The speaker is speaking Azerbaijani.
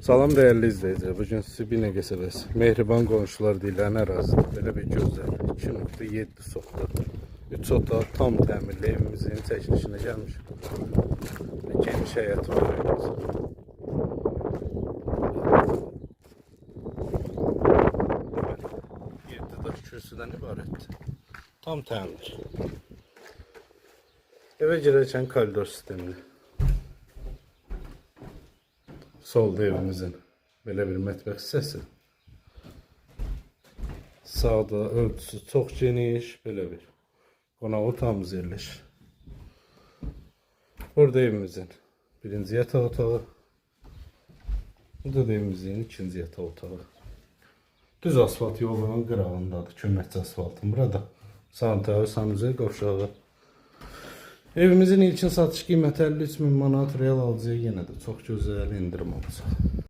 Salam değerli izleyiciler. Bugün sizi Binə qəsəbəsi Mehriban qonşular deyilən ərazidə belə bir gözəl 2.7 sotlu 3 otaq tam təmirli evimizin çəkilişinə gəlmişik. Geniş həyəti var evimizin. Yedi daş kürsüdən ibarətdir. Tam təmir. Evə girərkən koridor sistemli. Solda evimizin belə bir mətbəx hissəsi. Sağda ölçüsü çox geniş, belə bir qonaq otağımız yerləşir. Burada evimizin birinci yataq otağı. Burada da evimizin ikinci yataq otağı. Düz asfalt yolunun qırağındadır, köməkçi asfaltın. Burada sanitar, sanuzel qovşağı. Evimizin ilkin satış qiyməti 53.000 manat, real alıcıya yenə də çox gözəl indirim olacaq.